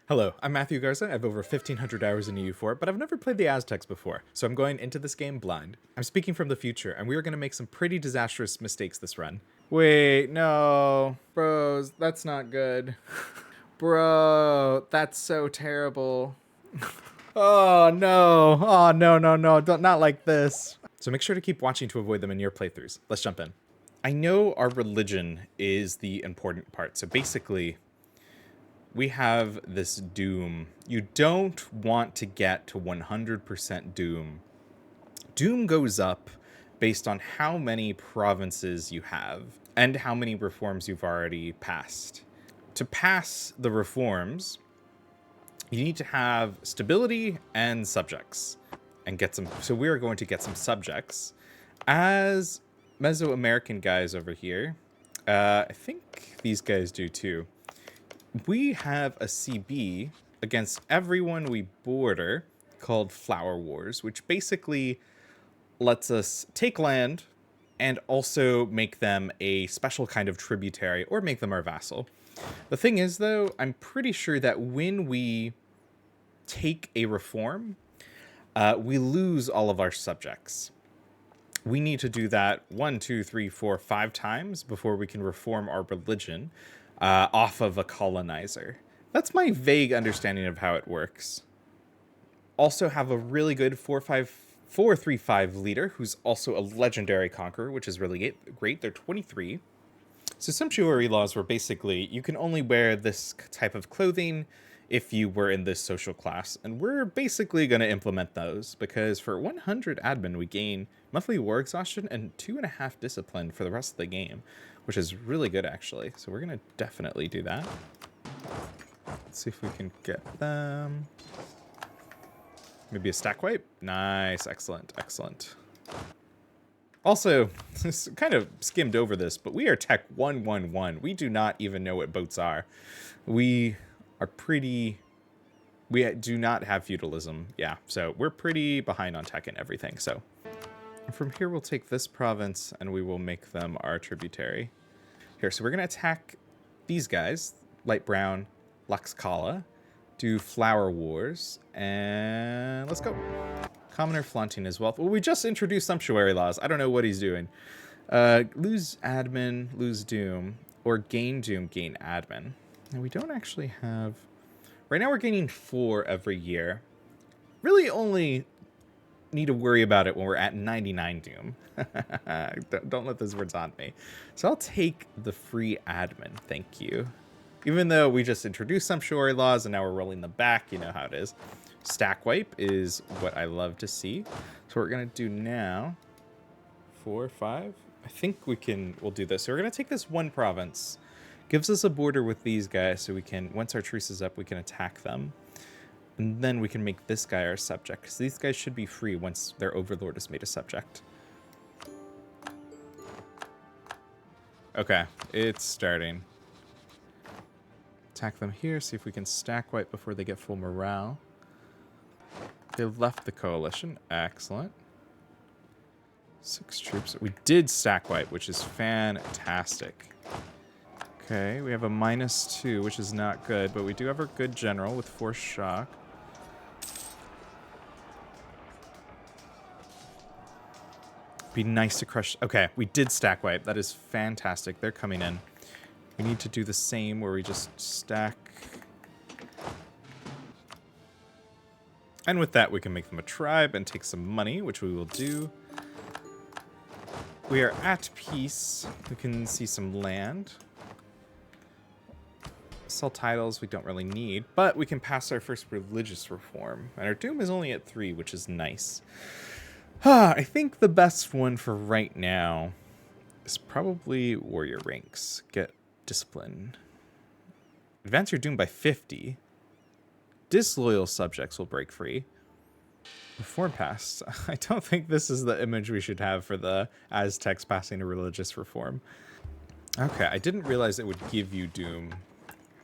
Hello, I'm Matthew Garza. I have over 1,500 hours in EU4, but I've never played the Aztecs before, so I'm going into this game blind. I'm speaking from the future, and we are going to make some pretty disastrous mistakes this run. Wait, no. Bros, that's not good. Bro, that's so terrible. Oh, no. Oh, no, no, no. Not like this. So make sure to keep watching to avoid them in your playthroughs. Let's jump in. I know our religion is the important part, so basically we have this doom. You don't want to get to 100% doom. Doom goes up based on how many provinces you have and how many reforms you've already passed. To pass the reforms, you need to have stability and subjects and get some. So we are going to get some subjects. As Mesoamerican guys over here, I think these guys do too. We have a CB against everyone we border called Flower Wars, which basically lets us take land and also make them a special kind of tributary or make them our vassal. The thing is, though, I'm pretty sure that when we take a reform, we lose all of our subjects. We need to do that 1, 2, 3, 4, 5 times before we can reform our religion off of a colonizer. That's my vague understanding of how it works. Also have a really good 4-3-5 leader who's also a legendary conqueror, which is really great. They're 23. So sumptuary laws were basically you can only wear this type of clothing if you were in this social class. And we're basically going to implement those because for 100 admin, we gain monthly war exhaustion and 2.5 discipline for the rest of the game, which is really good, actually. So we're going to definitely do that. Let's see if we can get them. Maybe a stack wipe. Nice. Excellent. Excellent. Also, kind of skimmed over this, but we are Tech 111. We do not even know what boats are. We are pretty... We do not have feudalism. Yeah, so we're pretty behind on tech and everything. So from here, we'll take this province and we will make them our tributary. Here, so we're going to attack these guys, light brown, Laxcala, do Flower Wars, and let's go. Commoner flaunting as well. Well, we just introduced sumptuary laws. I don't know what he's doing. Lose admin, lose doom, or gain doom, gain admin. And we don't actually have... Right now we're gaining 4 every year. Really only need to worry about it when we're at 99 doom. Don't let those words haunt me. So I'll take the free admin, thank you. Even though we just introduced sumptuary laws and now we're rolling them back, you know how it is. Stack wipe is what I love to see. So what we're gonna do now, 4, 5. I think we'll do this. So we're gonna take this one province. Gives us a border with these guys so we can, once our truce is up, we can attack them. And then we can make this guy our subject, because these guys should be free once their overlord is made a subject. Okay, it's starting. Attack them here, see if we can stack wipe before they get full morale. They left the coalition. Excellent. 6 troops. We did stack wipe, which is fantastic. Okay, we have a -2, which is not good, but we do have a good general with force shock. Be nice to crush. Okay, we did stack wipe. That is fantastic. They're coming in. We need to do the same where we just stack. And with that, we can make them a tribe and take some money, which we will do. We are at peace. We can see some land. Sell titles we don't really need, but we can pass our first religious reform. And our doom is only at 3, which is nice. I think the best one for right now is probably warrior ranks. Get discipline. Advance your doom by 50. Disloyal subjects will break free. Reform passed. I don't think this is the image we should have for the Aztecs passing a religious reform. Okay, I didn't realize it would give you doom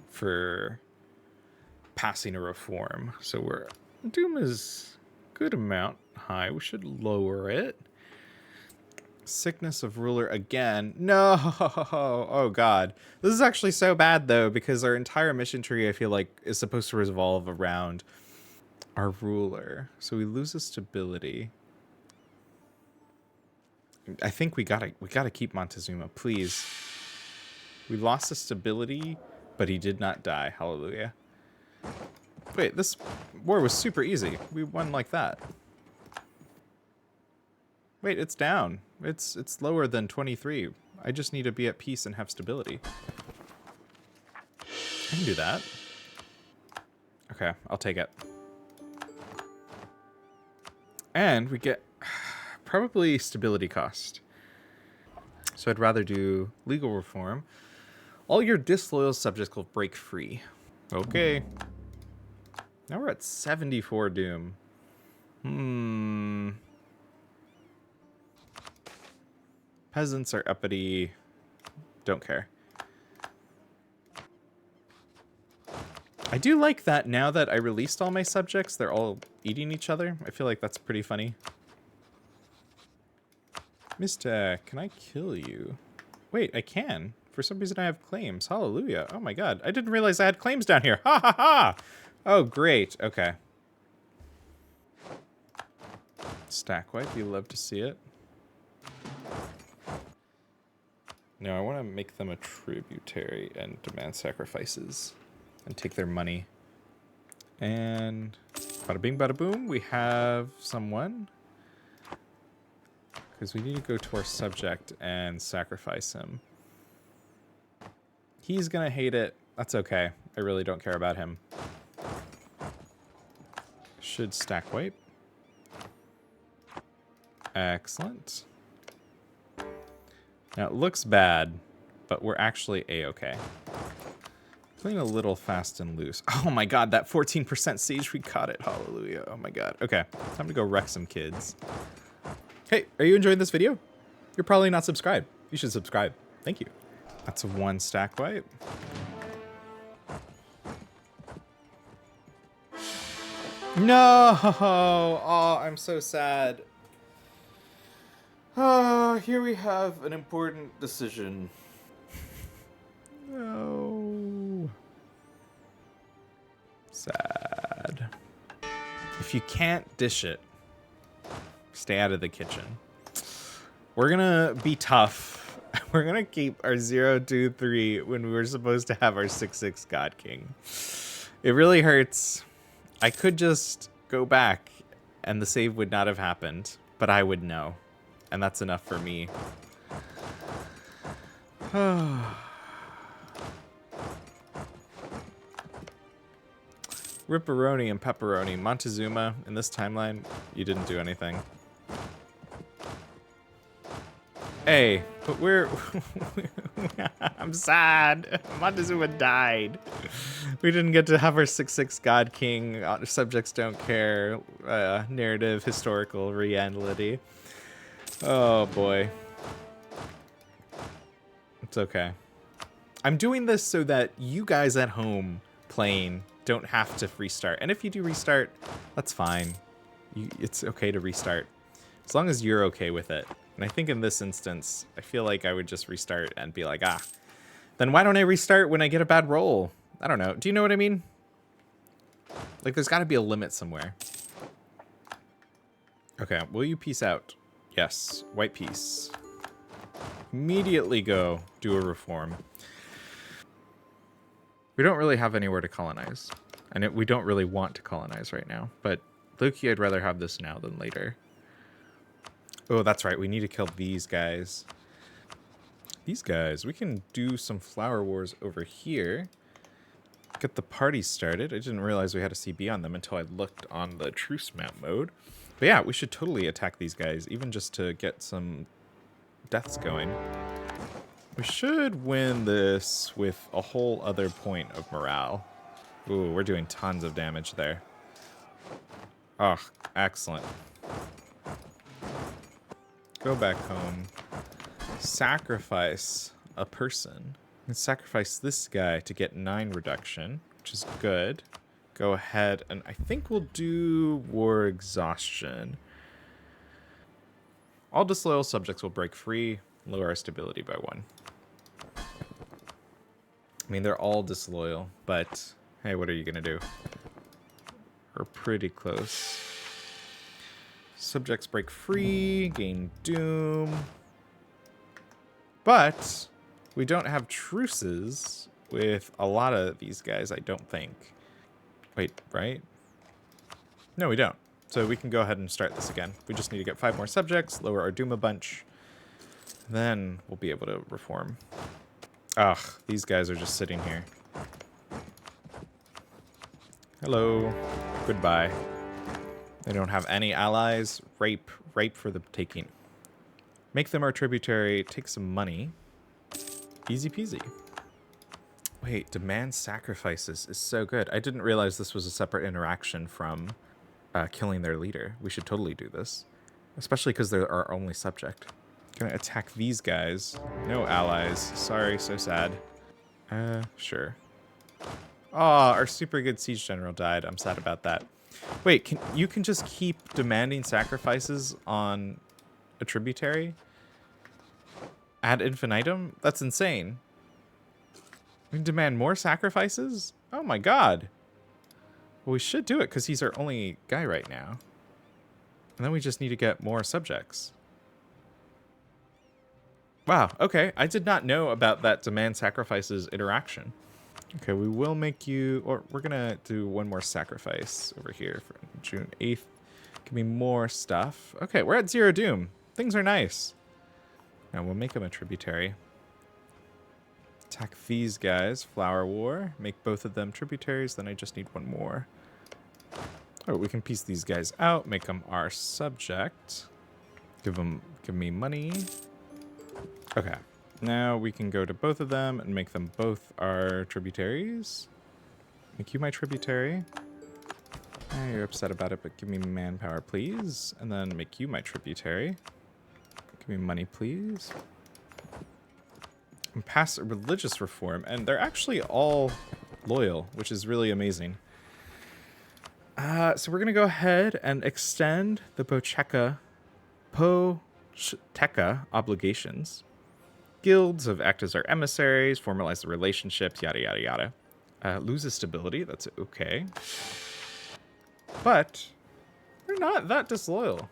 for passing a reform. So doom is a good amount high. We should lower it. Sickness of ruler again. No! Oh god. This is actually so bad though, because our entire mission tree, I feel like, is supposed to revolve around our ruler. So we lose his stability. I think we gotta keep Montezuma, please. We lost his stability, but he did not die. Hallelujah. Wait, this war was super easy. We won like that. Wait, it's down. It's lower than 23. I just need to be at peace and have stability. I can do that. Okay, I'll take it. And we get probably stability cost. So I'd rather do legal reform. All your disloyal subjects will break free. Okay. Now we're at 74 doom. Peasants are uppity. Don't care. I do like that now that I released all my subjects, they're all eating each other. I feel like that's pretty funny. Mister, can I kill you? Wait, I can. For some reason I have claims. Hallelujah. Oh my god. I didn't realize I had claims down here. Ha ha ha! Oh, great. Okay. Stack wipe. You love to see it. No, I want to make them a tributary and demand sacrifices. And take their money. And bada bing, bada boom. We have someone. Because we need to go to our subject and sacrifice him. He's going to hate it. That's okay. I really don't care about him. Should stack wipe. Excellent. Now it looks bad, but we're actually a-okay. Playing a little fast and loose. Oh my god, that 14% siege, we caught it. Hallelujah. Oh my god. Okay, time to go wreck some kids. Hey, are you enjoying this video? You're probably not subscribed. You should subscribe. Thank you. That's a 1 stack wipe. No! Oh, I'm so sad. Oh, here we have an important decision. No. Sad. If you can't dish it, stay out of the kitchen. We're gonna be tough. We're gonna keep our 0-2-3 when we were supposed to have our 6-6 God King. It really hurts. I could just go back and the save would not have happened, but I would know. And that's enough for me. Ripperoni and pepperoni. Montezuma, in this timeline, you didn't do anything. Hey, but we're... I'm sad. Montezuma died. We didn't get to have our 6-6 God King. Subjects don't care. Narrative, historical reality. Oh, boy. It's okay. I'm doing this so that you guys at home playing don't have to restart. And if you do restart, that's fine. It's okay to restart. As long as you're okay with it. And I think in this instance, I feel like I would just restart and be like, ah, then why don't I restart when I get a bad roll? I don't know. Do you know what I mean? Like, there's got to be a limit somewhere. Okay, will you peace out? Yes, white peace. Immediately go do a reform. We don't really have anywhere to colonize. And we don't really want to colonize right now. But Loki, I'd rather have this now than later. Oh, that's right. We need to kill these guys. These guys. We can do some flower wars over here. Get the party started. I didn't realize we had a CB on them until I looked on the truce map mode. But yeah, we should totally attack these guys, even just to get some deaths going. We should win this with a whole other point of morale. Ooh, we're doing tons of damage there. Oh, excellent. Go back home. Sacrifice a person. And sacrifice this guy to get 9 reduction, which is good. Go ahead, and I think we'll do war exhaustion. All disloyal subjects will break free, lower our stability by 1. I mean, they're all disloyal, but hey, what are you going to do? We're pretty close. Subjects break free, gain doom. But we don't have truces with a lot of these guys, I don't think. Wait, right? No, we don't. So we can go ahead and start this again. We just need to get 5 more subjects, lower our doom a bunch. Then we'll be able to reform. Ugh, these guys are just sitting here. Hello. Goodbye. They don't have any allies. Rape for the taking. Make them our tributary. Take some money. Easy peasy. Wait, demand sacrifices is so good. I didn't realize this was a separate interaction from killing their leader. We should totally do this. Especially because they're our only subject. Gonna attack these guys. No allies. Sorry, so sad. Sure. Oh, our super good siege general died. I'm sad about that. Wait, you can just keep demanding sacrifices on a tributary? Ad infinitum? That's insane. We can demand more sacrifices? Oh my god. Well, we should do it because he's our only guy right now. And then we just need to get more subjects. Wow, okay. I did not know about that demand sacrifices interaction. Okay, we will make you, or we're gonna do one more sacrifice over here for June 8th. Give me more stuff. Okay, we're at 0 doom. Things are nice. Now we'll make them a tributary. Attack these guys, Flower War. Make both of them tributaries, then I just need one more. Oh, we can piece these guys out, make them our subject. Give me money. Okay. Now we can go to both of them and make them both our tributaries. Make you my tributary. You're upset about it, but give me manpower, please. And then make you my tributary. Give me money, please. And pass a religious reform. And they're actually all loyal, which is really amazing. So we're going to go ahead and extend the Pocheca obligations. Guilds have act as our emissaries, formalize the relationships, yada, yada, yada. Loses stability, that's okay. But we're not that disloyal.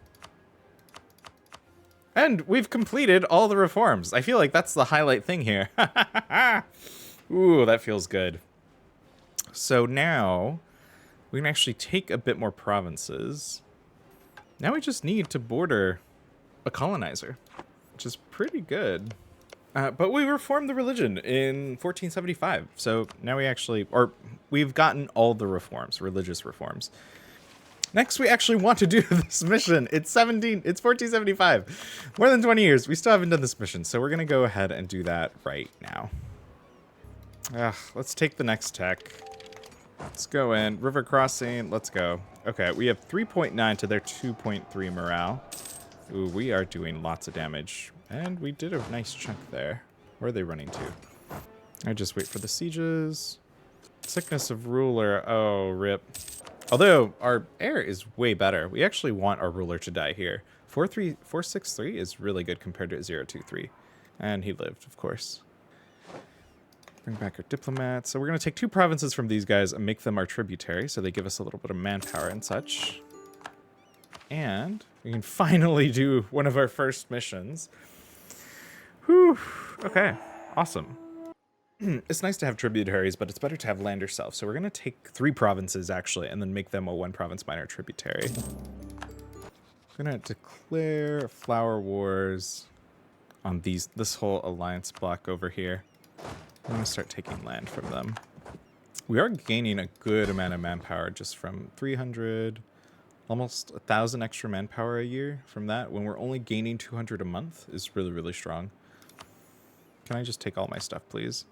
And we've completed all the reforms. I feel like that's the highlight thing here. Ooh, that feels good. So now we can actually take a bit more provinces. Now we just need to border a colonizer, which is pretty good. But we reformed the religion in 1475. So now we've gotten all the reforms, religious reforms. Next, we actually want to do this mission. It's 1475. More than 20 years. We still haven't done this mission. So we're going to go ahead and do that right now. Let's take the next tech. Let's go in. River crossing. Let's go. Okay, we have 3.9 to their 2.3 morale. Ooh, we are doing lots of damage. And we did a nice chunk there. Where are they running to? I just wait for the sieges. Sickness of ruler. Oh, rip. Although our heir is way better. We actually want our ruler to die here. 463 is really good compared to 023. And he lived, of course. Bring back our diplomats. So we're going to take 2 provinces from these guys and make them our tributary. So they give us a little bit of manpower and such. And we can finally do one of our first missions. Whew. Okay. Awesome. It's nice to have tributaries, but it's better to have land yourself. So we're going to take 3 provinces, actually, and then make them a 1 province minor tributary. We're going to declare flower wars on this whole alliance block over here. I'm going to start taking land from them. We are gaining a good amount of manpower just from 300, almost 1,000 extra manpower a year from that. When we're only gaining 200 a month is really, really strong. Can I just take all my stuff, please?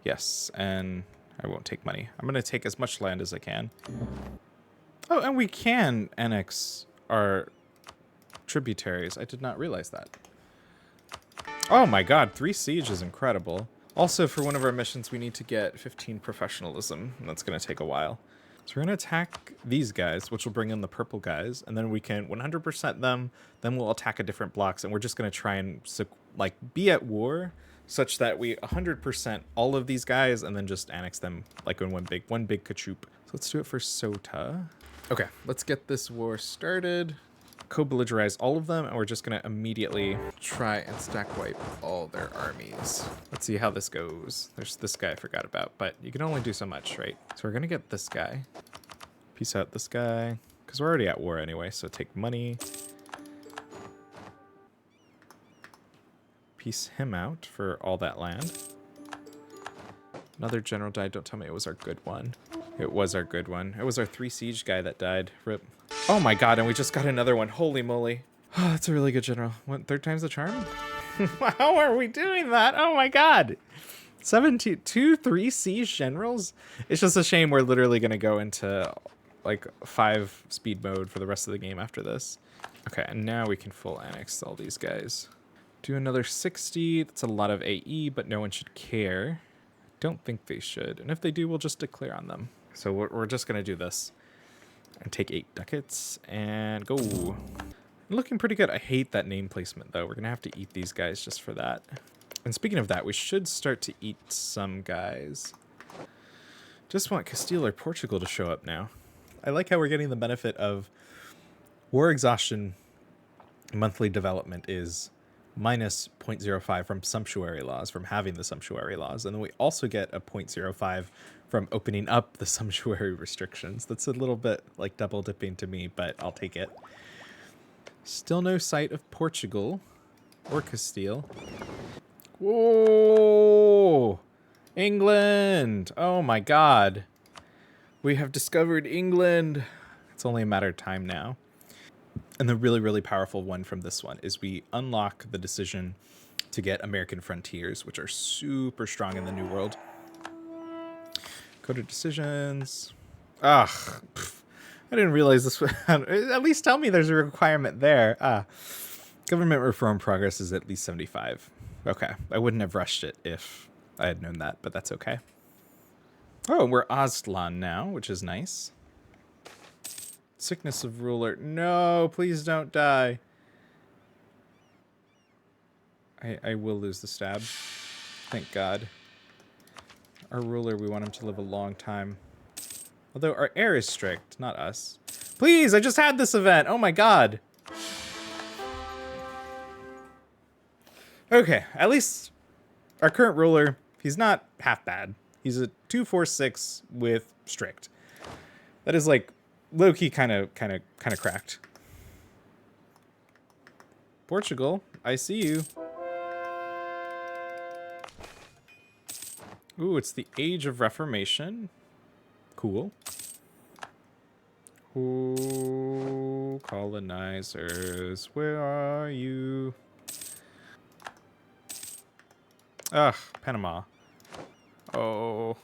Yes, and I won't take money. I'm going to take as much land as I can. Oh, and we can annex our tributaries. I did not realize that. Oh my god, 3 siege is incredible. Also, for one of our missions, we need to get 15 professionalism, and that's going to take a while. So we're going to attack these guys, which will bring in the purple guys, and then we can 100% them, then we'll attack a different blocks, and we're just going to try and like be at war such that we 100% all of these guys and then just annex them like in one big kachoop. So let's do it for Sota. Okay, let's get this war started. Co-belligerize all of them, and we're just going to immediately try and stack wipe all their armies. Let's see how this goes. There's this guy I forgot about, but you can only do so much, right? So we're going to get this guy. Peace out this guy, because we're already at war anyway, so take money. Peace him out for all that land. Another general died. Don't tell me it was our good one. It was our good one. It was our 3 siege guy that died. Rip. Oh my god, and we just got another one. Holy moly. Oh, that's a really good general. What, 3rd time's the charm? How are we doing that? Oh my god. 3 siege generals? It's just a shame we're literally going to go into like 5 speed mode for the rest of the game after this. Okay, and now we can full annex all these guys. Do another 60. That's a lot of AE, but no one should care. Don't think they should. And if they do, we'll just declare on them. So we're just going to do this. And take 8 ducats and go. Looking pretty good. I hate that name placement, though. We're going to have to eat these guys just for that. And speaking of that, we should start to eat some guys. Just want Castile or Portugal to show up now. I like how we're getting the benefit of war exhaustion. Monthly development is minus 0.05 from sumptuary laws, from having the sumptuary laws. And then we also get a 0.05 from opening up the sumptuary restrictions. That's a little bit like double dipping to me, but I'll take it. Still no sight of Portugal or Castile. Whoa! England! Oh my god. We have discovered England. It's only a matter of time now. And the really, really powerful one from this one is we unlock the decision to get American frontiers, which are super strong in the New World. Go to decisions. Ugh. Pff, I didn't realize this was... At least tell me there's a requirement there. Government reform progress is at least 75. Okay. I wouldn't have rushed it if I had known that, but that's okay. Oh, we're Aztlan now, which is nice. Sickness of ruler. No, please don't die. I will lose the stab. Thank God. Our ruler, we want him to live a long time. Although our heir is strict, not us. Please, I just had this event. Oh my God. Okay, at least our current ruler, he's not half bad. He's a 246 with strict. That is like low-key kind of cracked. Portugal, I see you. Ooh, it's the Age of Reformation. Cool. Ooh, colonizers, where are you? Ugh, Panama. Oh.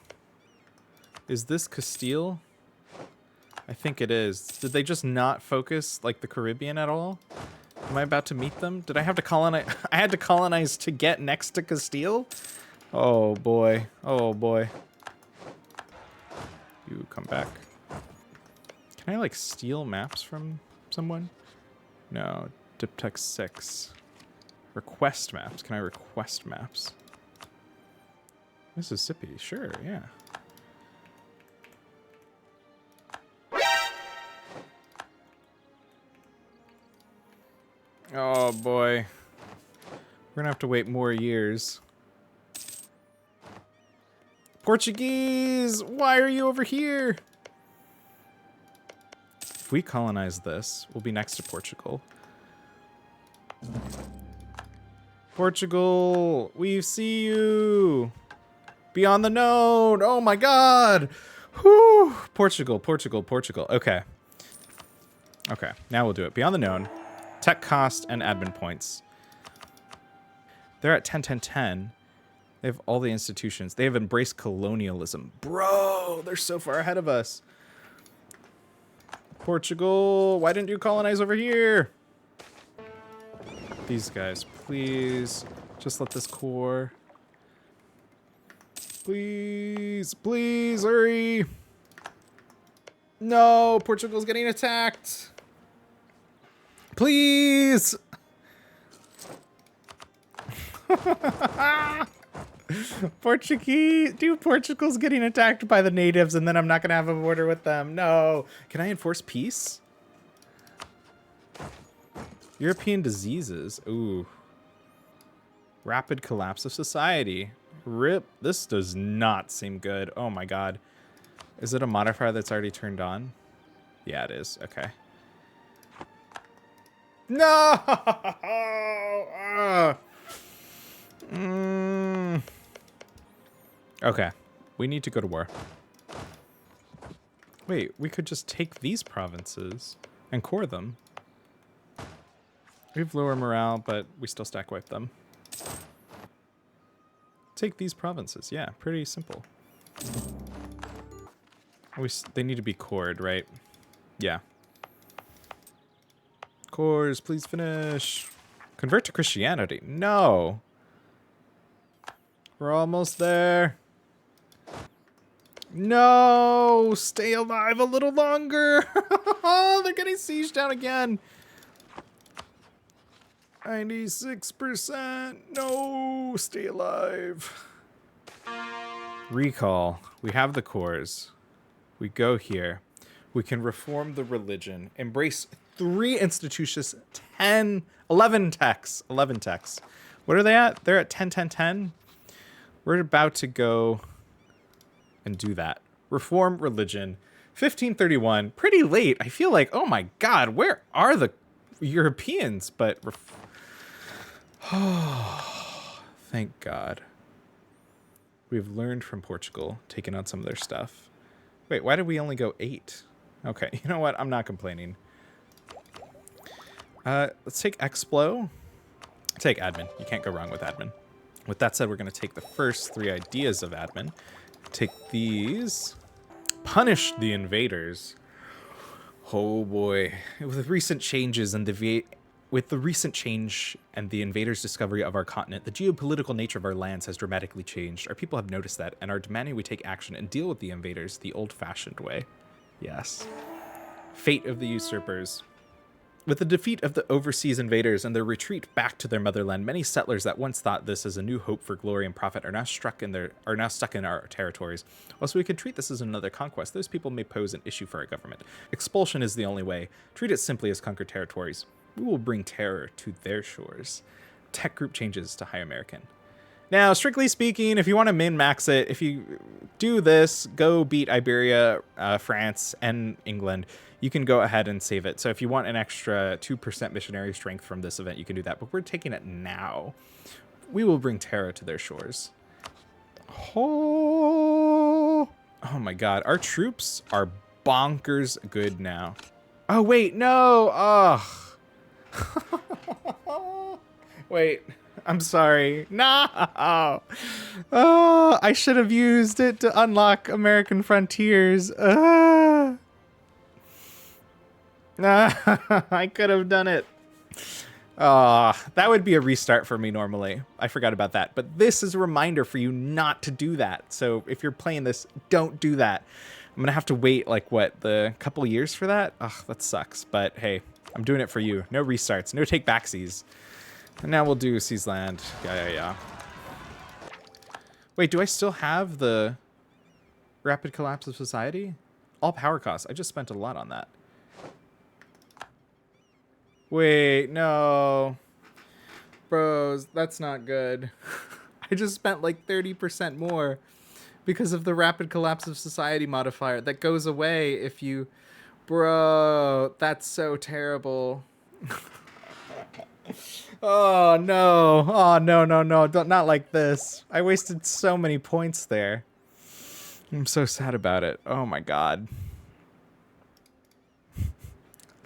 Is this Castile? I think it is. Did they just not focus like the Caribbean at all? Am I about to meet them? Did I have to colonize? I had to colonize to get next to Castile? Oh boy. Oh boy. You come back. Can I like steal maps from someone? No. Diptych 6. Request maps. Can I request maps? Mississippi. Sure, yeah. Oh boy. We're gonna have to wait more years. Portuguese! Why are you over here? If we colonize this, we'll be next to Portugal. Portugal, we see you! Beyond the node! Oh my god! Whew! Portugal, Portugal, Portugal. Okay. Okay, now we'll do it. Beyond the known. Tech cost and admin points. They're at 10, 10, 10. They have all the institutions. They have embraced colonialism. Bro, they're so far ahead of us. Portugal, why didn't you colonize over here? These guys, please. Just let this core. Please, please, hurry. No, Portugal's getting attacked. Please. Portugal's getting attacked by the natives, and then I'm not gonna have a border with them. No. Can I enforce peace? European diseases. Ooh. Rapid collapse of society. RIP. This does not seem good. Oh my god. Is it a modifier that's already turned on? Yeah, it is. Okay. No! Okay. We need to go to war. Wait, we could just take these provinces and core them. We have lower morale, but we still stack wipe them. Take these provinces. Yeah, pretty simple. They need to be cored, right? Yeah. Cores, please finish. Convert to Christianity. No. We're almost there. No. Stay alive a little longer. Oh, they're getting sieged down again. 96%. No. Stay alive. Recall. We have the cores. We go here. We can reform the religion. Embrace 3 institutions. 11 techs. 11 techs. What are they at? They're at 10, 10, 10. We're about to go and do that. Reform religion. 1531. Pretty late. I feel like, oh my god, where are the Europeans? But, oh, thank god. We've learned from Portugal, taken out some of their stuff. Wait, why did we only go 8? Okay, you know what? I'm not complaining. Let's take Explo. Take admin. You can't go wrong with admin. With that said, we're going to take the first 3 ideas of admin. Take these. Punish the invaders. Oh boy. With recent changes and the invaders' discovery of our continent, the geopolitical nature of our lands has dramatically changed. Our people have noticed that and are demanding we take action and deal with the invaders the old-fashioned way. Yes. Fate of the usurpers. With the defeat of the overseas invaders and their retreat back to their motherland, many settlers that once thought this as a new hope for glory and profit are now stuck in our territories. Whilst we could treat this as another conquest, those people may pose an issue for our government. Expulsion is the only way. Treat it simply as conquered territories. We will bring terror to their shores. Tech group changes to High American. Now, strictly speaking, if you want to min-max it, if you do this, go beat Iberia, France, and England, you can go ahead and save it. So if you want an extra 2% missionary strength from this event, you can do that. But we're taking it now. We will bring terror to their shores. Oh my god. Our troops are bonkers good now. Oh, wait, no. Oh. Wait. I'm sorry. No. Oh, I should have used it to unlock American frontiers. I could have done it. That would be a restart for me normally. I forgot about that. But this is a reminder for you not to do that. So if you're playing this, don't do that. I'm going to have to wait, like, what, the couple years for that? Ugh, that sucks. But hey, I'm doing it for you. No restarts. No take backsies. And now we'll do Seize Land. Yeah. Wait, do I still have the rapid collapse of society? All power costs. I just spent a lot on that. Wait, no. Bros, that's not good. I just spent like 30% more because of the rapid collapse of society modifier that goes away if you... Bro, that's so terrible. Oh, no. Oh, no. Not like this. I wasted so many points there. I'm so sad about it. Oh, my God.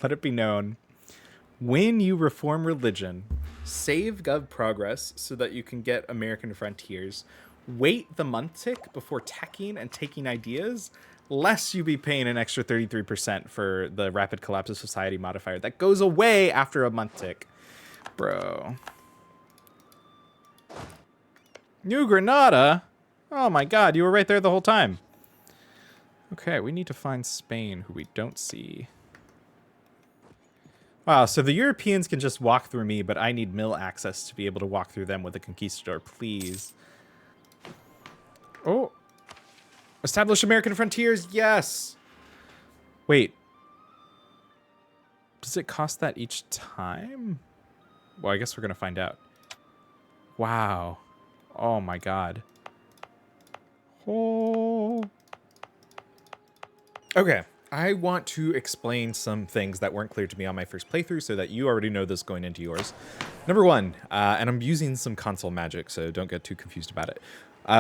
Let it be known. When you reform religion, save Gov progress so that you can get American frontiers. Wait the month tick before teching and taking ideas, lest you be paying an extra 33% for the rapid collapse of society modifier that goes away after a month tick. Bro. New Granada? Oh my god, you were right there the whole time. Okay, we need to find Spain, who we don't see. Wow, so the Europeans can just walk through me, but I need mill access to be able to walk through them with a conquistador, please. Oh. Establish American frontiers, yes! Wait. Does it cost that each time? Well, I guess we're going to find out. Wow. Oh my god. Oh. Okay, I want to explain some things that weren't clear to me on my first playthrough so that you already know this going into yours. Number one, and I'm using some console magic, so don't get too confused about it.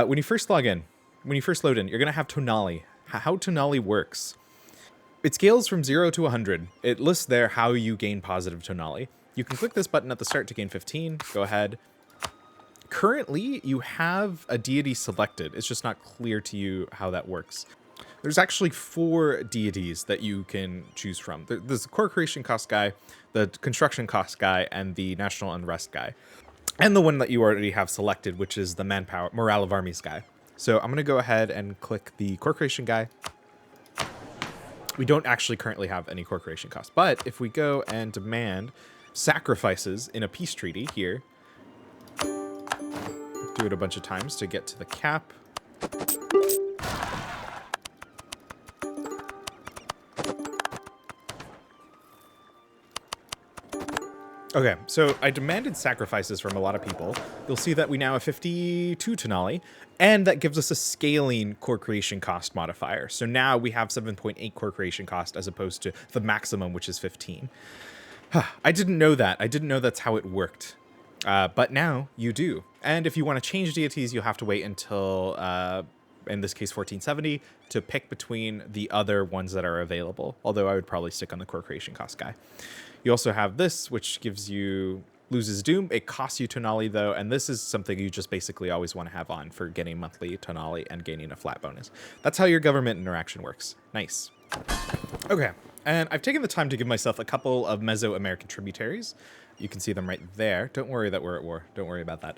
When you first log in, when you first load in, you're going to have tonali. How tonali works. It scales from 0 to 100. It lists there how you gain positive tonali. You can click this button at the start to gain 15. Go ahead. Currently, you have a deity selected. It's just not clear to you how that works. There's actually 4 deities that you can choose from. There's the core creation cost guy, the construction cost guy, and the national unrest guy. And the one that you already have selected, which is the manpower, morale of armies guy. So I'm going to go ahead and click the core creation guy. We don't actually currently have any core creation cost, but if we go and demand sacrifices in a peace treaty here, do it a bunch of times to get to the cap. Okay, so I demanded sacrifices from a lot of people. You'll see that we now have 52 tonali, and that gives us a scaling core creation cost modifier. So now we have 7.8 core creation cost as opposed to the maximum, which is 15. I didn't know that. I didn't know that's how it worked. But now you do. And if you want to change deities, you'll have to wait until, in this case, 1470, to pick between the other ones that are available. Although I would probably stick on the core creation cost guy. You also have this, which gives you loses doom. It costs you tonali, though, and this is something you just basically always want to have on for getting monthly tonali and gaining a flat bonus. That's how your government interaction works. Nice. Okay, and I've taken the time to give myself a couple of Mesoamerican tributaries. You can see them right there. Don't worry that we're at war. Don't worry about that.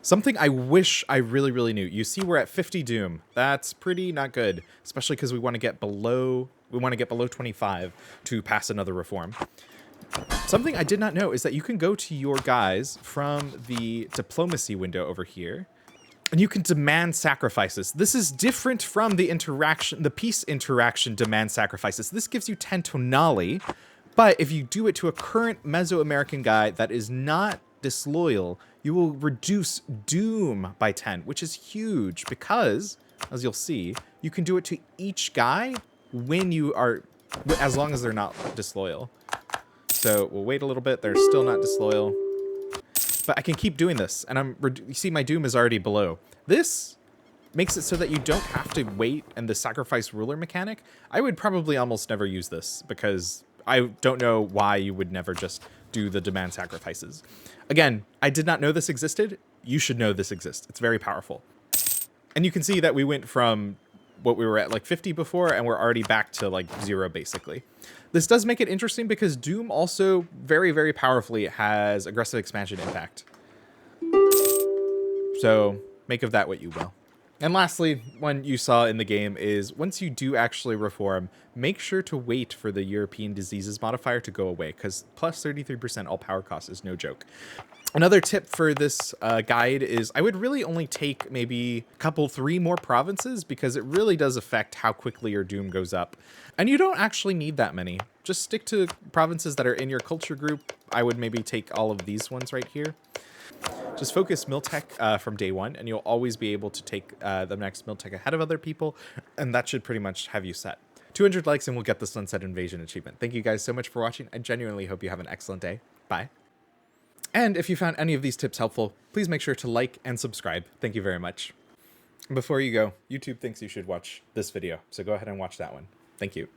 Something I wish I really, really knew. You see we're at 50 doom. That's pretty not good, especially because we want to get below... We want to get below 25 to pass another reform. Something I did not know is that you can go to your guys from the diplomacy window over here, and you can demand sacrifices. This is different from the interaction, the peace interaction demand sacrifices. This gives you 10 tonali, but if you do it to a current Mesoamerican guy that is not disloyal, you will reduce doom by 10, which is huge because, as you'll see, you can do it to each guy when you are, as long as they're not disloyal. So we'll wait a little bit. They're still not disloyal, but I can keep doing this, and you see my doom is already below. This makes it so that you don't have to wait, and the sacrifice ruler mechanic, I would probably almost never use this because I don't know why you would never just do the demand sacrifices. Again, I did not know this existed. You should know this exists. It's very powerful. And you can see that we went from what we were at like 50 before, and we're already back to like 0 basically. This does make it interesting because Doom also very, very powerfully has aggressive expansion impact. So make of that what you will. And lastly, one you saw in the game is once you do actually reform, make sure to wait for the European diseases modifier to go away, because plus 33% all power cost is no joke. Another tip for this guide is I would really only take maybe a couple, 3 more provinces, because it really does affect how quickly your doom goes up. And you don't actually need that many. Just stick to provinces that are in your culture group. I would maybe take all of these ones right here. Just focus Miltech from day 1, and you'll always be able to take the next Miltech ahead of other people, and that should pretty much have you set. 200 likes and we'll get the Sunset Invasion achievement. Thank you guys so much for watching. I genuinely hope you have an excellent day. Bye. And if you found any of these tips helpful, please make sure to like and subscribe. Thank you very much. Before you go, YouTube thinks you should watch this video, so go ahead and watch that one. Thank you.